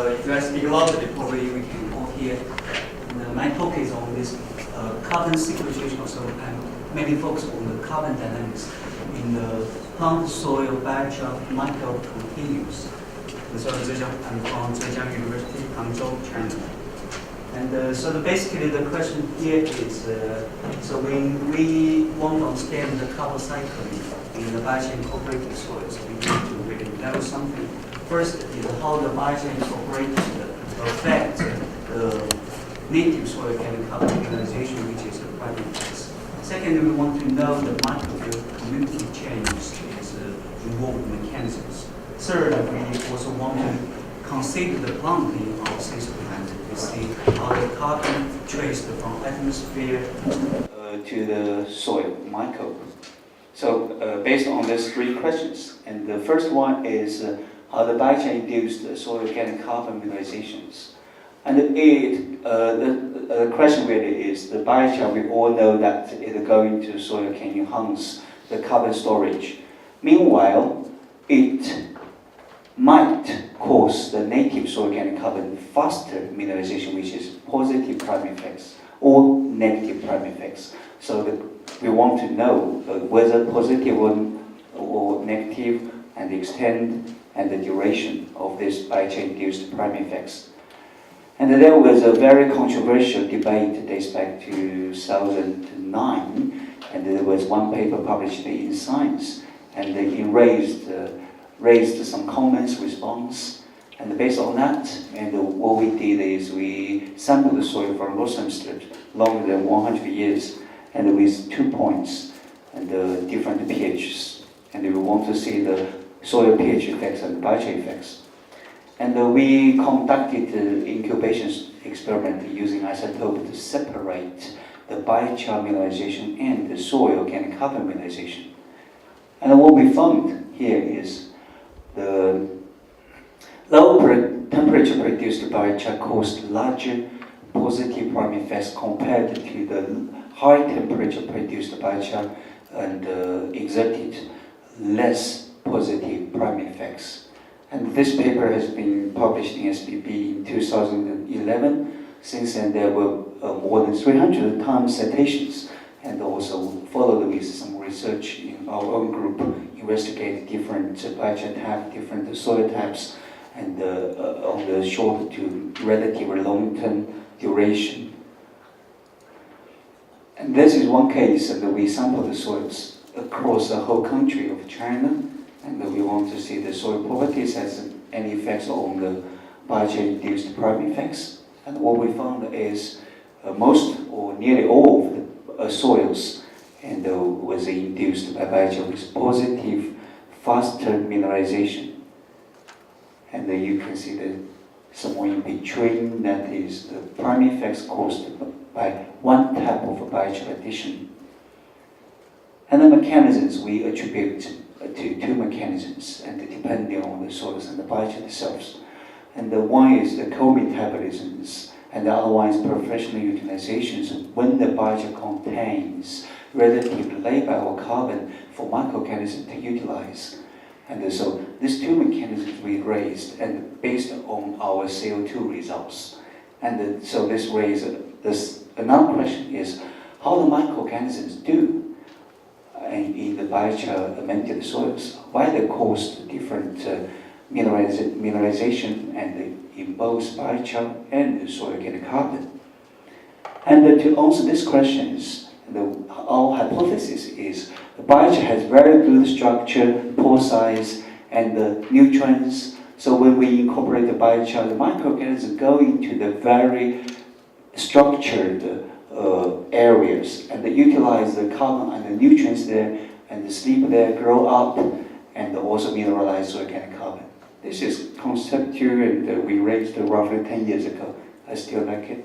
If I speak loudly, probably we can all hear. And, my talk is on this carbon sequestration, so I'm mainly focused on the carbon dynamics in the plant soil biochar microcontinuums. So I'm from Zhejiang University, Hangzhou, China. And so basically the question here is, so when we want to understand the carbon cycle in the biochar incorporated soils, we need to really know something. First is how the biochar incorporated affect the native soil carbon mineralization, which is the primary phase. Second, we want to know the microbial community change is involved mechanisms. Third, we also want to consider the planting of system and to see how the carbon traced from atmosphere to the soil microbe. So based on these three questions, and the first one is how the biochar induced soil organic carbon mineralizations. And the question really is the biochar, we all know that it going to soil can enhance the carbon storage. Meanwhile, it might cause the native soil organic carbon faster mineralization, which is positive primary effects or negative primary effects. So we want to know whether positive or negative, and the extent and the duration of this biochar-induced primary effects. And there was a very controversial debate that dates back to 2009, and there was one paper published in Science, and it raised some comments, response, and based on that, and what we did is we sampled the soil from Rosenstadt longer than 100 years, and with 2 points and different pHs, and we want to see the soil pH effects and the biochar effects. And we conducted the incubation experiment using isotope to separate the biochar mineralization and the soil organic carbon mineralization. And what we found here is the low temperature produced biochar caused larger positive primary effects compared to the high temperature produced biochar and exerted less positive primary effects. And this paper has been published in SBB in 2011. Since then, there were more than 300 times citations, and also followed with some research in our own group, investigating different biochar types, different soil types, and on the short to relatively long-term duration. And this is one case that we sampled the soils across the whole country of China, and we want to see the soil properties has any effects on the biochar-induced primary effects. And what we found is most or nearly all of the soils and was induced by biochar with positive, faster mineralization. And you can see the somewhere in between, that is the primary effects caused by one type of biochar addition. And the mechanisms we attribute to two mechanisms, and depending on the soils and the biochar themselves. And the one is the co-metabolisms, and the other one is professional utilizations when the biochar contains relatively low biocarbon for microorganisms to utilize. And so these two mechanisms we raised, and based on our CO2 results. And so this raises this another question is how the microorganisms do in the biochar amended soils, why they cause different mineralization and in both biochar and the soil organic carbon. And to answer these questions, our hypothesis is the biochar has very good structure, pore size, and the nutrients. So when we incorporate the biochar, the microorganisms go into the very structured areas, and they utilize the carbon and the nutrients there, and they sleep there, grow up, and also mineralize organic carbon. This is conceptual, and we raised roughly 10 years ago. I still like it.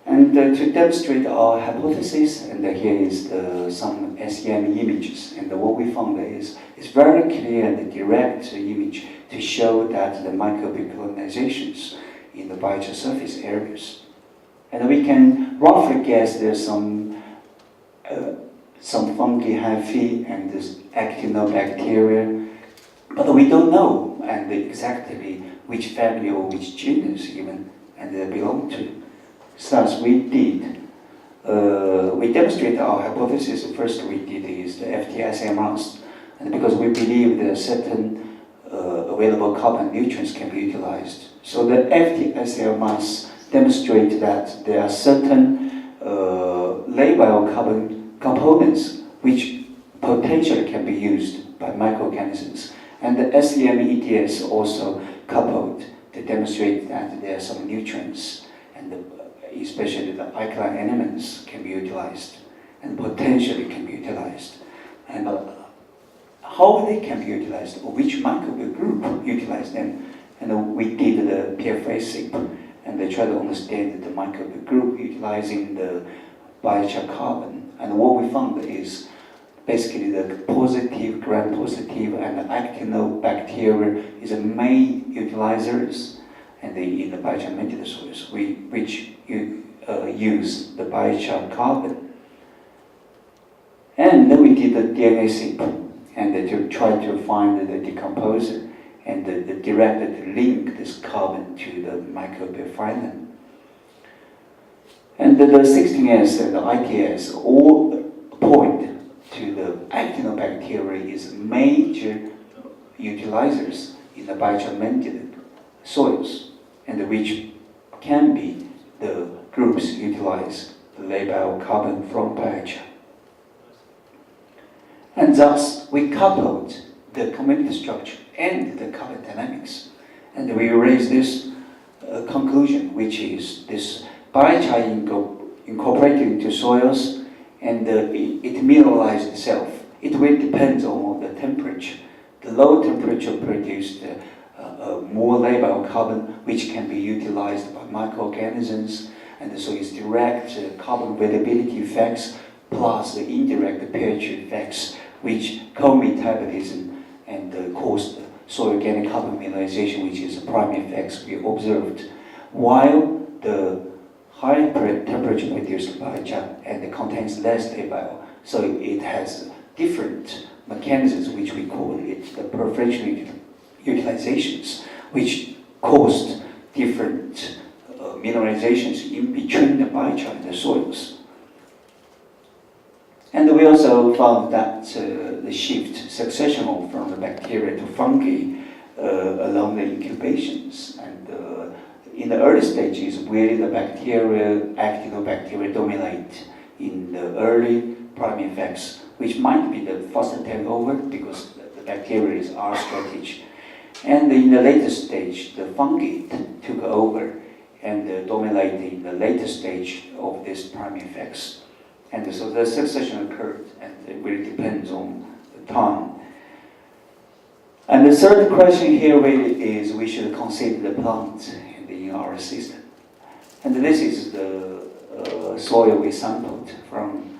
And to demonstrate our hypothesis, and here is some SEM images, and what we found is it's very clear and direct image to show that the microbial colonizations in the biochar surface areas. And we can roughly guess there's some fungi, hyphae, and this actinobacteria, but we don't know and exactly which family or which genus even, and they belong to. Thus, we demonstrated our hypothesis. First, we did is the FT-SM mass, and because we believe that certain available carbon nutrients can be utilized. So the FT-SM mass demonstrates that there are certain labile carbon components which potentially can be used by microorganisms. And the SEM-ETS also coupled to demonstrate that there are some nutrients, and especially the alkaline elements can be utilized and potentially can be utilized. And how they can be utilized, or which microbial group utilize them, and we did the PFA-SIP, and they try to understand the microbial group utilizing the biochar carbon. And what we found is basically the positive, gram-positive, and actinobacteria is the main utilizers, and in the biochar mediated soils, which use the biochar carbon. And then we did the DNA-SIP, and to try to find the decomposer and the direct link this carbon to the microbial phylum. And the 16S and the ITS all point to the actinobacteria is major utilizers in the biochar mediated soils, and which can be the groups utilize the labile carbon from biochar. And thus, we coupled the community structure and the carbon dynamics, and we raised this conclusion, which is this biochar incorporated into soils, and it mineralized itself. It will depend on the temperature. The low temperature produced more labile carbon, which can be utilized by microorganisms, and so it's direct carbon availability effects plus the indirect pH effects, which co-metabolism and cause soil organic carbon mineralization, which is the primary effects we observed. While the high temperature produced biochar and it contains less labile, so it has different mechanisms, which we call it the preferential utilizations, which caused different mineralizations in between the biochar and the soils. And we also found that the shift successional from the bacteria to fungi along the incubations. And in the early stages, where the bacteria, actinobacteria dominate in the early primary effects, which might be the faster takeover because the bacteria is our strategy. And in the later stage, the fungi took over and dominated in the later stage of this primary effects. And so the succession occurred, and it really depends on the time. And the third question here really is we should consider the plant in our system. And this is the soil we sampled from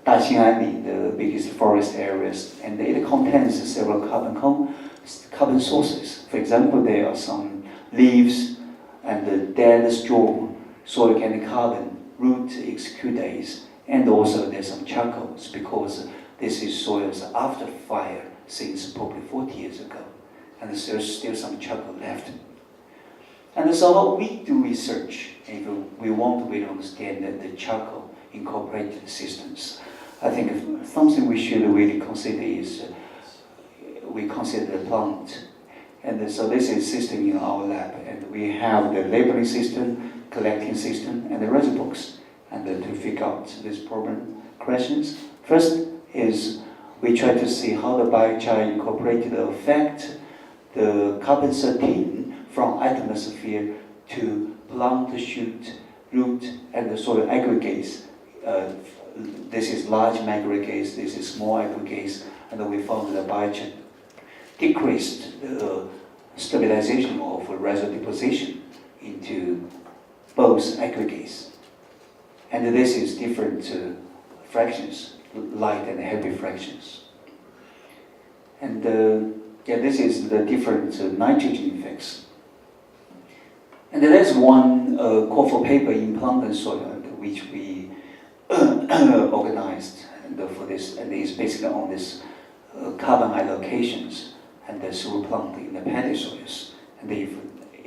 Daxing'an, the biggest forest areas, and it contains several carbon sources. For example, there are some leaves and the dead straw, soil organic carbon, root exudates, and also there's some charcoals, because this is soils after fire since probably 40 years ago, and there's still some charcoal left. And so how we do research, if we want to really understand the charcoal incorporated systems, I think something we should really consider is we consider the plant. And so this is system in our lab, and we have the labeling system, collecting system, and the reservoirs. And to figure out this problem questions. First is we try to see how the biochar incorporated affect the carbon-13 from atmosphere to plant shoot, root, and the soil aggregates. This is large aggregates, this is small aggregates, and we found that biochar decreased the stabilization of residue deposition into both aggregates. And this is different fractions, light and heavy fractions. And this is the different nitrogen effects. And there's one call for paper in plant and soil, which we organized for this, and it's basically on this carbon allocations and the through plant in the paddy soils. And if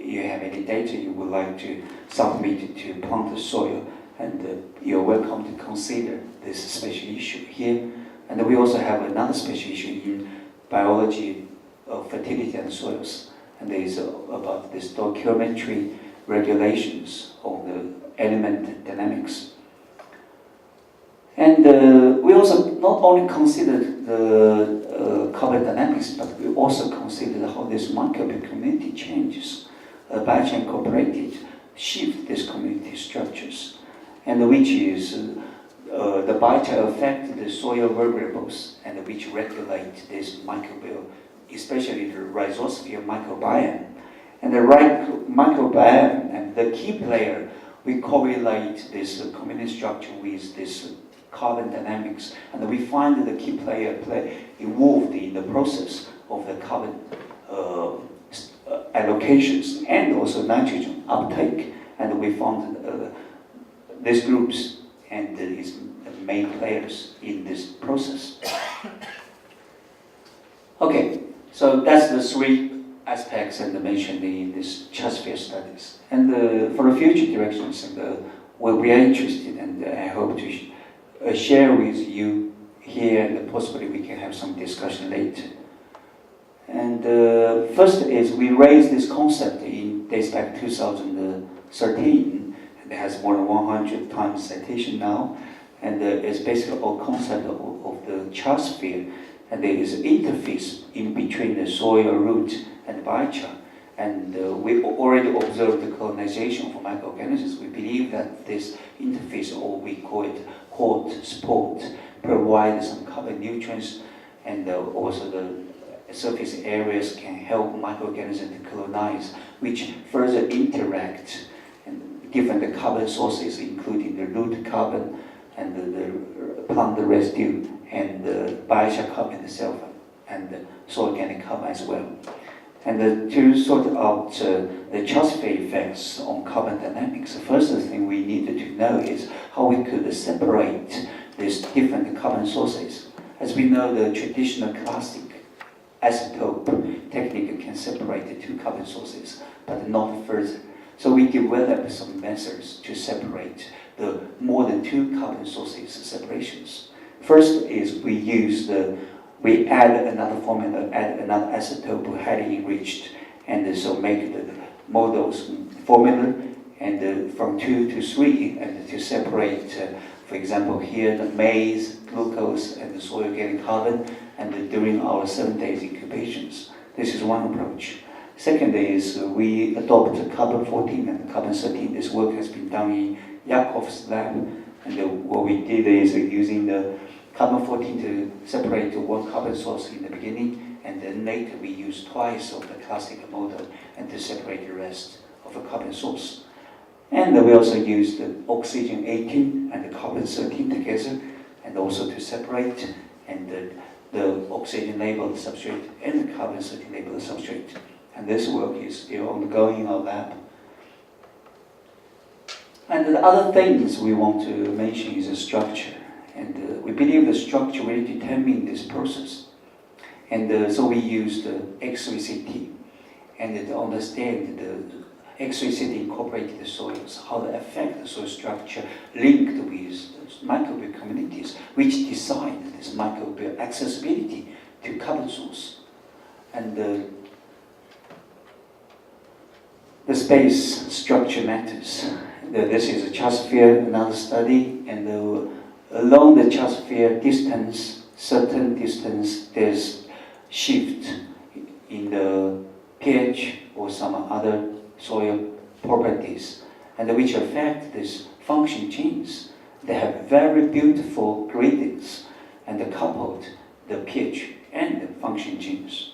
you have any data you would like to submit to plant soil, and you're welcome to consider this special issue here. And we also have another special issue in biology of fertility and soils, and there is about this documentary regulations of the element dynamics. And we also not only considered the carbon dynamics, but we also considered how this microbial community changes. Biochar Incorporated shift these community structures, and which is the biochar affect the soil variables, and which regulate this microbial, especially the rhizosphere microbiome. And the right microbiome and the key player, we correlate this community structure with this carbon dynamics, and we find that the key player involved in the process of the carbon allocations and also nitrogen uptake, and we found these groups and these main players in this process. Okay, so that's the three aspects and mentioned in this Charsphere studies. And for the future directions, and we are interested, and I hope to share with you here, and possibly we can have some discussion later. And first is we raised this concept in days back 2013, and it has more than 100 times citation now, and it's basically a concept of the Charsphere, and there is an interface in between the soil, root, and biochar. And we already observed the colonization of microorganisms. We believe that this interface, or we call it hot spot, provides some carbon nutrients, and also the surface areas can help microorganisms to colonize, which further interact and different carbon sources, including the root carbon and the plant residue and the biochar carbon itself, and the soil organic carbon as well. And to sort out the Charsphere effects on carbon dynamics, the first thing we needed to know is how we could separate these different carbon sources. As we know, the traditional classic isotope technique can separate the two carbon sources, but not further. So we developed some methods to separate the more than two carbon sources separations. First is we add another formula, add another isotope highly enriched, and so make the models formula, and from 2 to 3, and to separate, for example, here the maize, glucose, and the soil organic carbon, and during our 7 days incubations. This is one approach. Second is we adopt carbon-14 and carbon-13. This work has been done in Yakov's lab, and what we did is using the carbon-14 to separate one carbon source in the beginning, and then later we use twice of the classic model and to separate the rest of the carbon source. And we also use the oxygen-18 and the carbon-13 together, and also to separate, and the oxygen-labeled substrate and the carbon-13 labeled substrate. And this work is still ongoing in our lab. And the other things we want to mention is the structure. And we believe the structure will determine this process. And so we use the X3CT, and to understand the X3CT incorporated the soils, how they affect the soil structure linked with microbial communities, which decide this microbial accessibility to carbon source. And the space structure matters. This is a Charsphere, another study, and along the Charsphere distance, certain distance, there's shift in the pH or some other soil properties, and which affect these function genes. They have very beautiful gradients, and they coupled the pH and the function genes.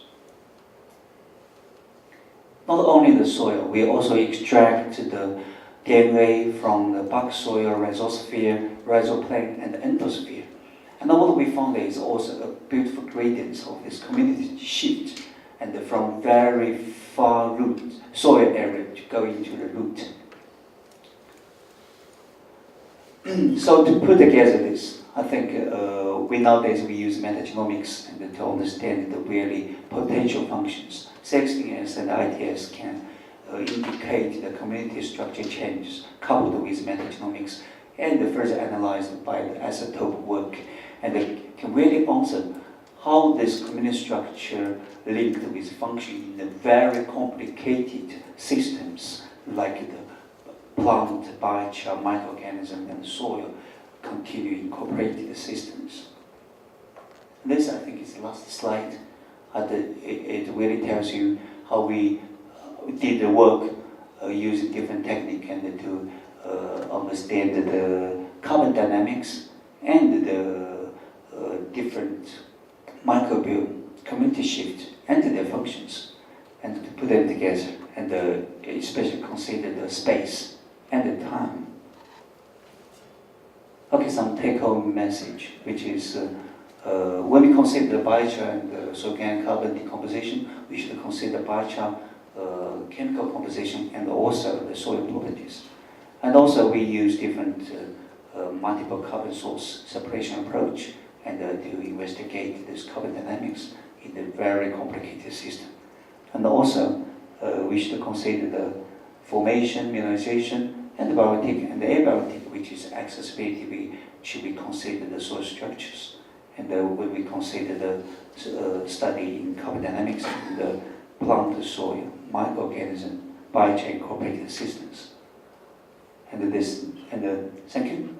Not only the soil, we also extract the DNA from the bark soil, rhizosphere, rhizoplank, and endosphere. And what we found is also a beautiful gradients of this community shift, and from very far root soil area to go into the root. So to put together this, I think nowadays we use metagenomics to understand the really potential functions. 16S and ITS can indicate the community structure changes coupled with metagenomics and further analyzed by the isotope work, and can really answer how this community structure linked with function in the very complicated systems like the plant, biochar, microorganism, and soil continue incorporated systems. This, I think, is the last slide. It really tells you how we did the work using different techniques and to understand the carbon dynamics and the different microbiome community shift and their functions, and to put them together, and especially consider the space and the time. Okay, some take-home message, which is when we consider the biochar and the organic carbon decomposition, we should consider biochar chemical composition and also the soil properties. And also we use different multiple carbon source separation approach and to investigate this carbon dynamics in the very complicated system. And also we should consider the formation, mineralization, and the biotic and the abiotic, which is accessibility. Should we consider the soil structures? And when we consider the study in carbon dynamics and the plant, soil, microorganism, biochar incorporated systems. And thank you.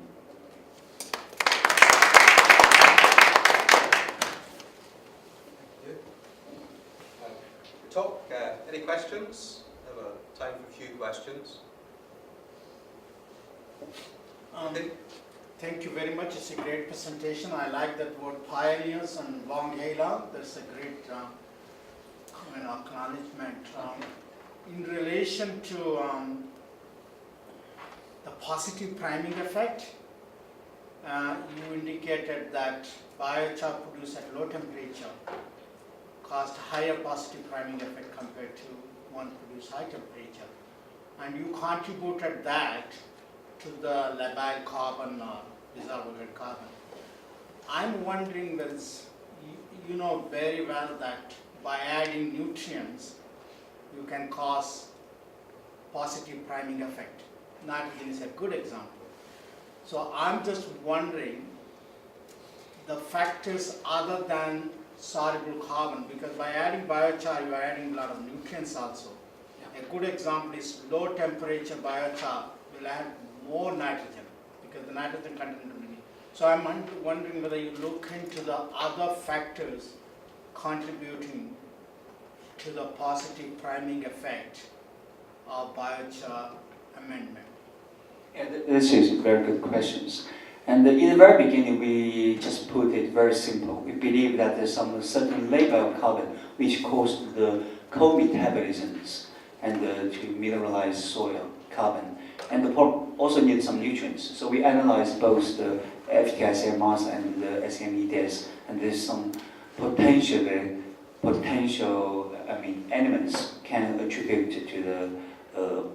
Talk. Any questions? We have time for a few questions. Thank you very much. It's a great presentation. I like that word pioneers and long halo. That's a great acknowledgement. In relation to the positive priming effect, you indicated that biochar produced at low temperature caused higher positive priming effect compared to one produced high temperature. And you contributed that to the labile carbon or disorganized carbon. I'm wondering that you know very well that by adding nutrients, you can cause positive priming effect. Nitrogen is a good example. So I'm just wondering the factors other than soluble carbon, because by adding biochar, you are adding a lot of nutrients also. Yeah. A good example is low temperature biochar will add more nitrogen because the nitrogen content will be. So I'm wondering whether you look into the other factors contributing to the positive priming effect of biochar amendment. Yeah, this is very good questions. And in the very beginning, we just put it very simple. We believe that there's some certain level of carbon which causes the co-metabolisms and to mineralize soil carbon. And the also need some nutrients. So we analyzed both the FTIC mass and the SMEDS, and there's some potential elements can attribute to the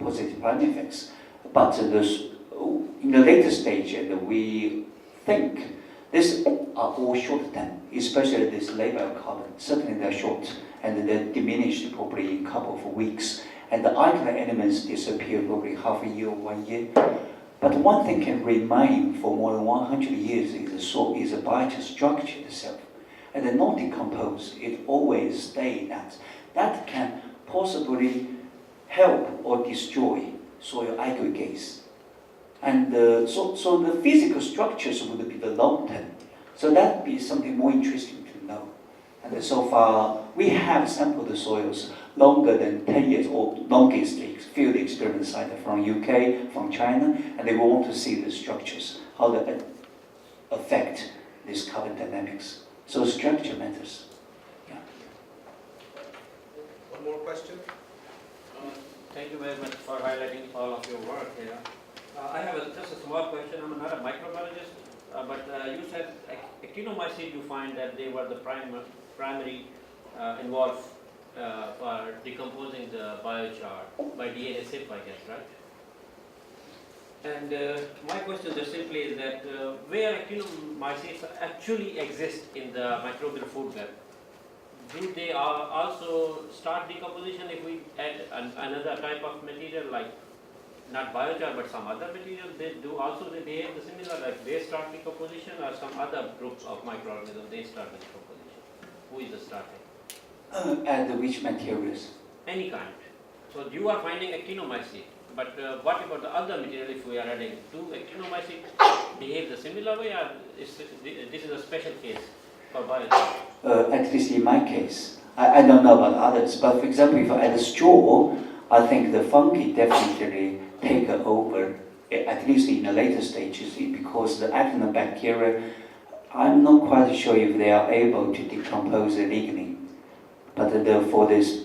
positive priming effects. But in the later stage, and we think these are all short term, especially this level of carbon. Certainly they're short, and they're diminished probably in a couple of weeks. And the alkaline elements disappear probably half a year or 1 year. But one thing can remain for more than 100 years is a biochar structure itself. And the non-decomposed, it always stays that can possibly help or destroy soil aggregates. And so the physical structures would be the long term. So that would be something more interesting to know. And so far, we have sampled the soils longer than 10 years, or longest field experiment site from UK, from China, and they want to see the structures, how they affect this carbon dynamics. So structure matters. Yeah. One more question? Thank you very much for highlighting all of your work here. I have just a small question. I'm not a microbiologist, but you said actinomycete, you find that they were the primary involved for decomposing the biochar by DNA SIP, I guess, right? And my question just simply is that where actinomycetes actually exist in the microbial food web, do they also start decomposition if we add another type of material like not biochar but some other material? They do also they behave the similar, like they start decomposition, or some other groups of microorganisms they start decomposition? Who is the starter? And which materials? Any kind. So you are finding actinomycete, but what about the other material if we are adding? Do actinomycete behave the similar way, or this is a special case for biochar? At least in my case. I don't know about others, but for example, if I add a straw, I think the fungi definitely take over, at least in the later stages, because the actinobacteria, I'm not quite sure if they are able to decompose the lignin. But for this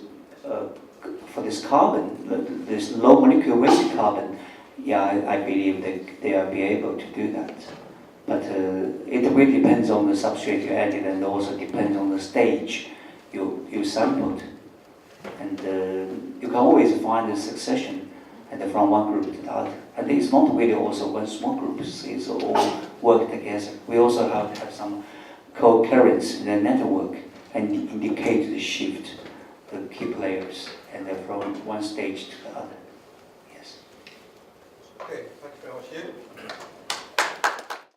carbon, this low molecular weight carbon, yeah, I believe that they will be able to do that. But it really depends on the substrate you added, and also depends on the stage you sampled. And you can always find a succession, and from one group to the other. And it's not really also one small group; it's all work together. We also have some co-occurrence in the network and indicate the shift, the key players, and from one stage to the other. Yes. Okay, thank you very much, Hugh.